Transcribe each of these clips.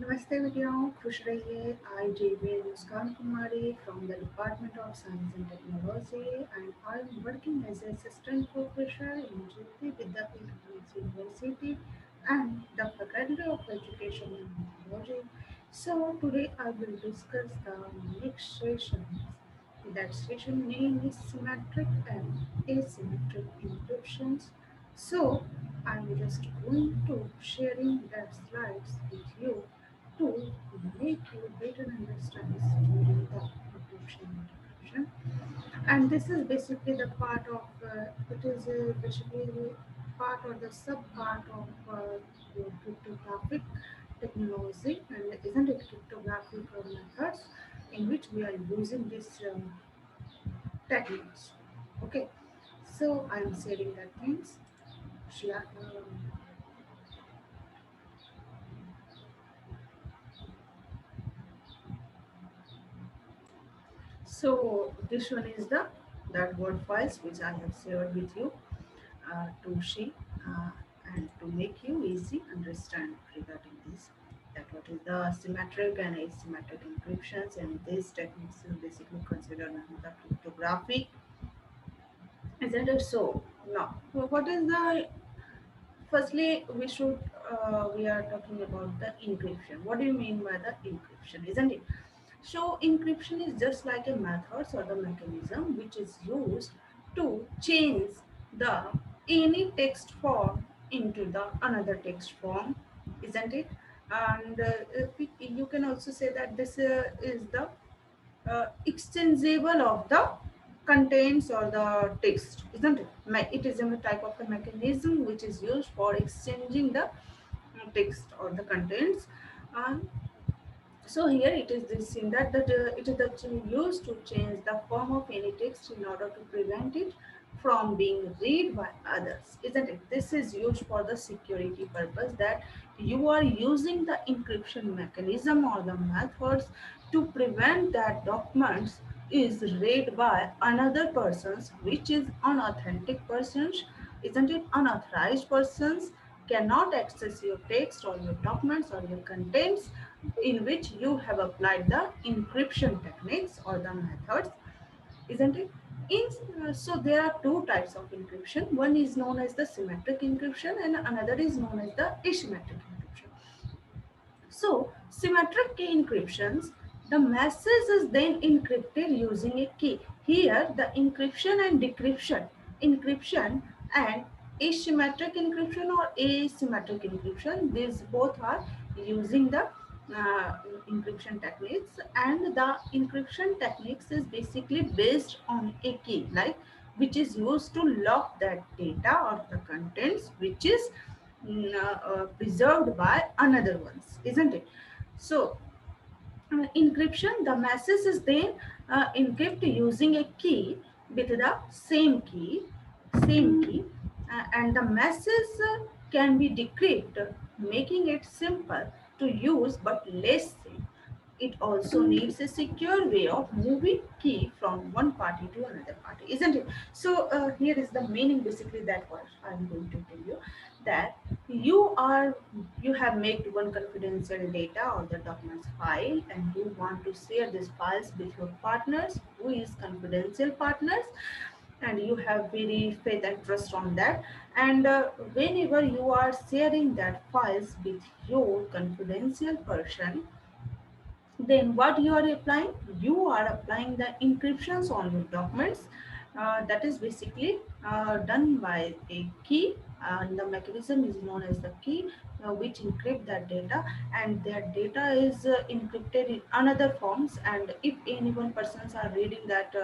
नमस्ते विद्याओं खुश रहिए आई JVWU Muskan Kumari from the Department of Science and Technology and I'm working as an assistant professor in Vidyapeeth University and the Faculty of Education and Technology. So today I will discuss the next session. That session name is Symmetric and Asymmetric Encryptions. So I'm just going to sharing the slides with you to make you better understand during the encryption and decryption. And this is basically the part of it is basically part or the sub part of your cryptographic technology, and isn't it cryptographic methods in which we are using these techniques. Okay, so I am sharing that things. So this one is the that word files which I have shared with you to see uh, and to make you easy understand regarding this. That what is the symmetric and asymmetric encryptions, and these techniques is basically considered the cryptographic, isn't it? So now, what is the firstly we are talking about the encryption. What do you mean by the encryption, isn't it? So encryption is just like a method or the mechanism which is used to change the any text form into the another text form, isn't it? And you can also say that this is the exchangeable of the contents or the text, isn't it? It is a type of a mechanism which is used for exchanging the text or the contents. And so here it is this in that it is actually used to change the form of any text in order to prevent it from being read by others, isn't it? This is used for the security purpose, that you are using the encryption mechanism or the methods to prevent that documents is read by another persons, which is unauthentic persons, isn't it? Unauthorized persons cannot access your text or your documents or your contents in which you have applied the encryption techniques or the methods, isn't it? So there are two types of encryption. One is known as the symmetric encryption and another is known as the asymmetric encryption. So symmetric key encryptions, the message is then encrypted using a key. Here the encryption and asymmetric encryption or asymmetric encryption, these both are using the encryption techniques, and the encryption techniques is basically based on a key, like which is used to lock that data or the contents which is preserved by another ones, isn't it? So encryption, the message is then encrypted using a key with the same key, and the message can be decrypted, making it simple to use but less safe. It also needs a secure way of moving key from one party to another party, isn't it? So here is the meaning basically, that what I'm going to tell you, that you have made one confidential data or the documents file, and you want to share these files with your partners who is confidential partners, and you have very faith and trust on that. And whenever you are sharing that files with your confidential person, then what you are applying? You are applying the encryptions on your documents. That is basically done by a key, and the mechanism is known as the key, which encrypt that data, and that data is encrypted in another forms, and if any one persons are reading that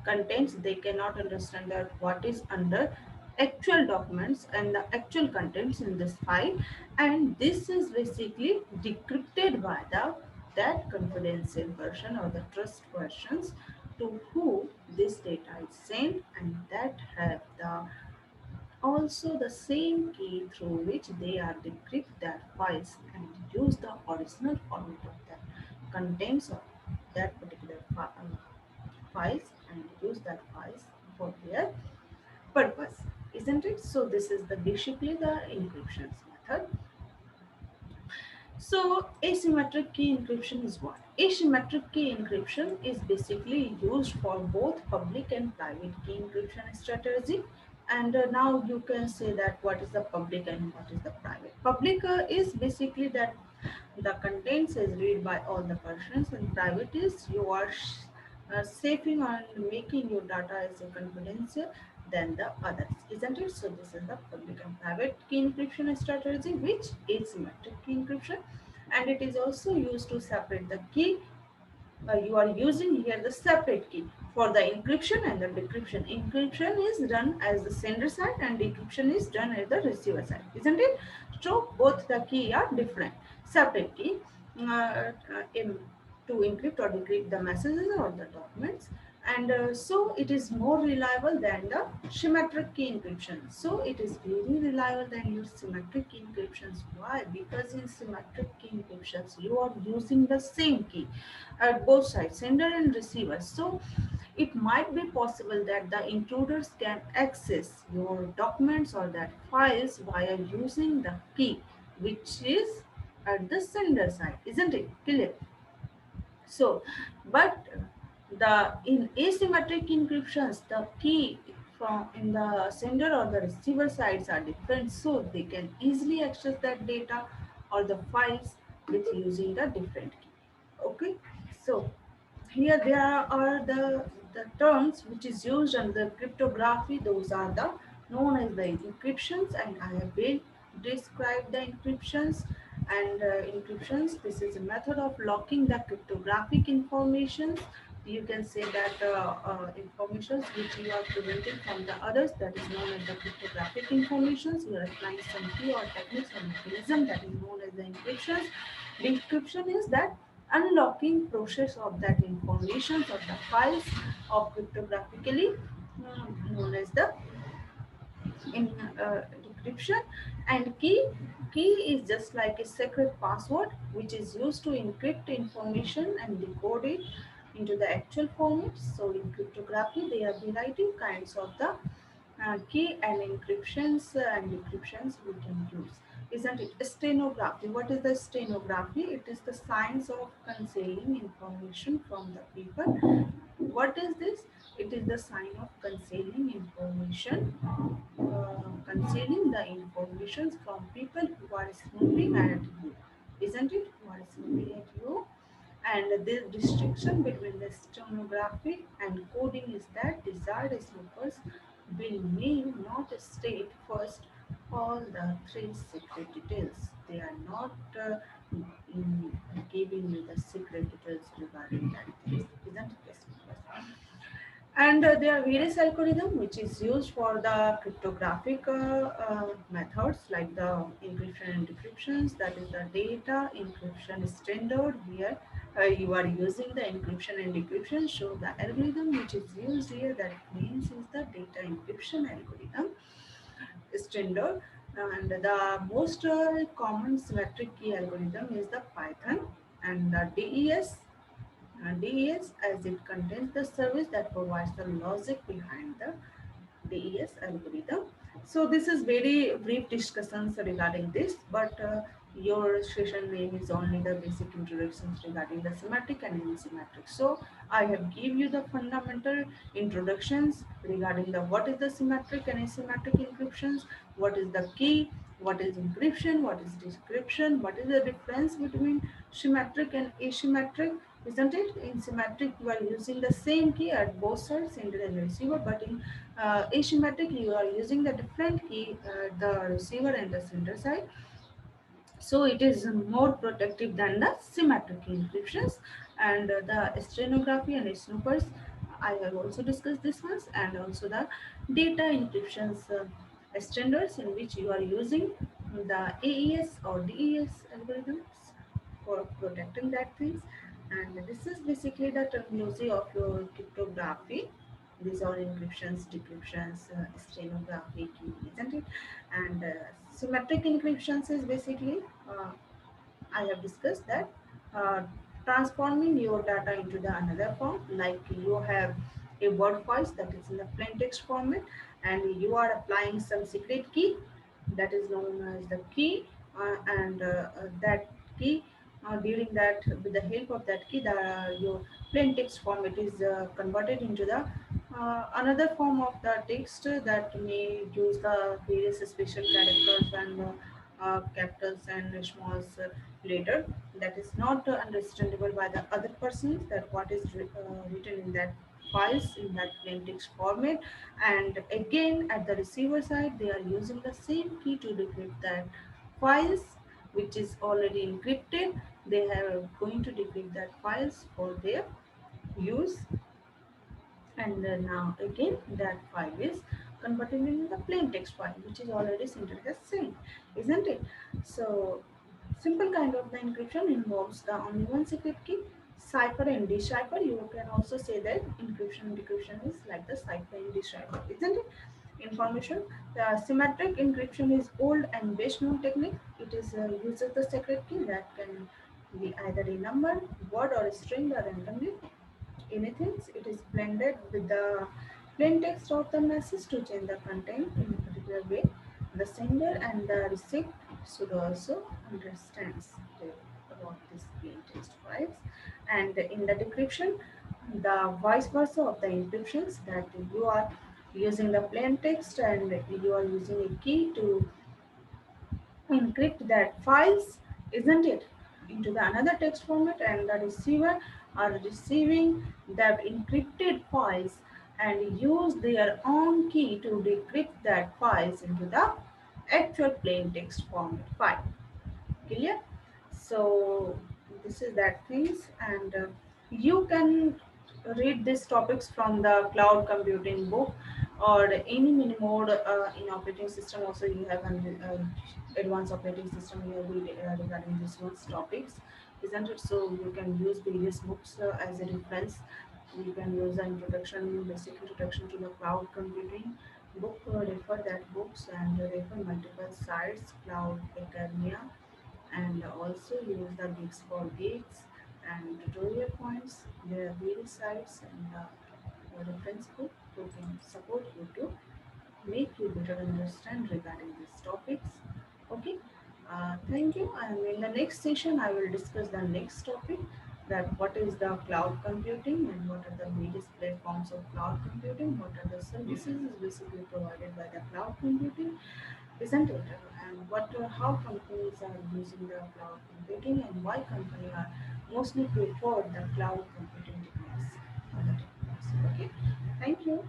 contents, they cannot understand that what is under actual documents and the actual contents in this file, and this is basically decrypted by the that confidential version or the trust versions to who this data is sent, and that have the also the same key through which they are decrypt their files and use the original format of that contents of that particular files, and use that files for their purpose, isn't it? So this is the basically the encryption method. So, asymmetric key encryption is what? Asymmetric key encryption is basically used for both public and private key encryption strategy. And now you can say that what is the public and what is the private. Public is basically that the contents is read by all the persons, and private is you are saving and making your data as a confidential than the others, isn't it? So this is the public and private key encryption strategy, which is symmetric key encryption, and it is also used to separate the key. You are using here the separate key for the encryption and the decryption. Encryption is done as the sender side and decryption is done at the receiver side, isn't it? So both the key are different. Separate key in, to encrypt or decrypt the messages or the documents, and so it is more reliable than the symmetric key encryption. So it is very reliable than your symmetric key encryptions. Why? Because in symmetric key encryptions you are using the same key at both sides, sender and receiver. So it might be possible that the intruders can access your documents or that files via using the key which is at the sender side, isn't it clear? So, but the in asymmetric encryptions, the key from in the sender or the receiver sides are different, so they can easily access that data or the files with using the different key. Okay, so here there are the terms which is used under cryptography. Those are the known as the encryptions, and I have been described the encryptions. And encryptions, this is a method of locking the cryptographic information. You can say that informations which you are preventing from the others, that is known as the cryptographic informations. You are applying some key or techniques or mechanism, that is known as the encryptions. Decryption is that unlocking process of that information or the files of cryptographically, known as the in decryption. And key is just like a secret password which is used to encrypt information and decode it into the actual format. So in cryptography there are variety kinds of the key and encryptions and decryptions we can use, isn't it? Stenography, what is the stenography? It is the science of concealing information from the people. What is this? It is the sign of concealing information, concealing the information from people who are snooping at you, isn't it? Who are snooping at you. And the distinction between the stenography and coding is that desired snoopers will may not state first all the three secret details. They are not giving you the secret details regarding that things, isn't it? And there are various algorithms which is used for the cryptographic methods like the encryption and decryptions. That is the data encryption standard. Here you are using the encryption and decryption. So the algorithm which is used here, that means is the data encryption algorithm standard. And the most common symmetric key algorithm is the Python, and the DES, as it contains the service that provides the logic behind the DES algorithm. So this is very brief discussions regarding this, but your session name is only the basic introductions regarding the symmetric and asymmetric. So I have give you the fundamental introductions regarding the what is the symmetric and asymmetric encryptions, what is the key, what is encryption, what is decryption, what is the difference between symmetric and asymmetric, isn't it? In symmetric, you are using the same key at both sides, sender and receiver, but in asymmetric, you are using the different key at the receiver and the sender side. So it is more protective than the symmetric encryptions. And the stenography and snoopers, I have also discussed this ones, and also the data encryptions standards in which you are using the AES or DES algorithms for protecting that things. And this is basically the terminology of your cryptography. These are encryptions, decryptions, stenography, key, isn't it? And symmetric encryptions is basically, I have discussed that, uh, transforming your data into the another form, like you have a word files that is in the plain text format, and you are applying some secret key that is known as the key, and that key. During that, with the help of that key, your plain text format is converted into the another form of the text that may use the various special characters and capitals and smalls later. That is not understandable by the other persons. That what is written in that files in that plain text format, and again at the receiver side they are using the same key to decrypt that files which is already encrypted. They are going to decrypt that files for their use, and now again that file is converted into the plain text file which is already syntax as same, isn't it? So simple kind of the encryption involves the only one secret key, cipher and decipher. You can also say that encryption and decryption is like the cipher and decipher, isn't it? Information. The symmetric encryption is old and best known technique. It is uses the secret key that can be either a number, word, or a string or randomly anything. It is blended with the plain text of the message to change the content in a particular way. The sender and the receipt should also understand about this plain text files. And in the decryption, the vice versa of the encryptions, that you are using the plain text and you are using a key to encrypt that files, isn't it, into the another text format, and the receiver are receiving that encrypted files and use their own key to decrypt that files into the actual plain text format file. Clear? So this is that things, and you can read these topics from the cloud computing book or any mini mode in operating system. Also you have an advanced operating system here regarding this one's topics, isn't it? So you can use various books as a reference. You can use an introduction, basic introduction to the cloud computing book, refer that books and refer multiple sites, cloud academia, and also use the gigs for gigs and tutorial points. There are various sites and reference book who can support you to make you better understand regarding these topics. Okay, thank you. And in the next session, I will discuss the next topic, that what is the cloud computing and what are the various platforms of cloud computing, what are the services is basically provided by the cloud computing, isn't it? And how companies are using the cloud computing and why companies are mostly prefer the cloud computing techniques. Other techniques. Okay, thank you.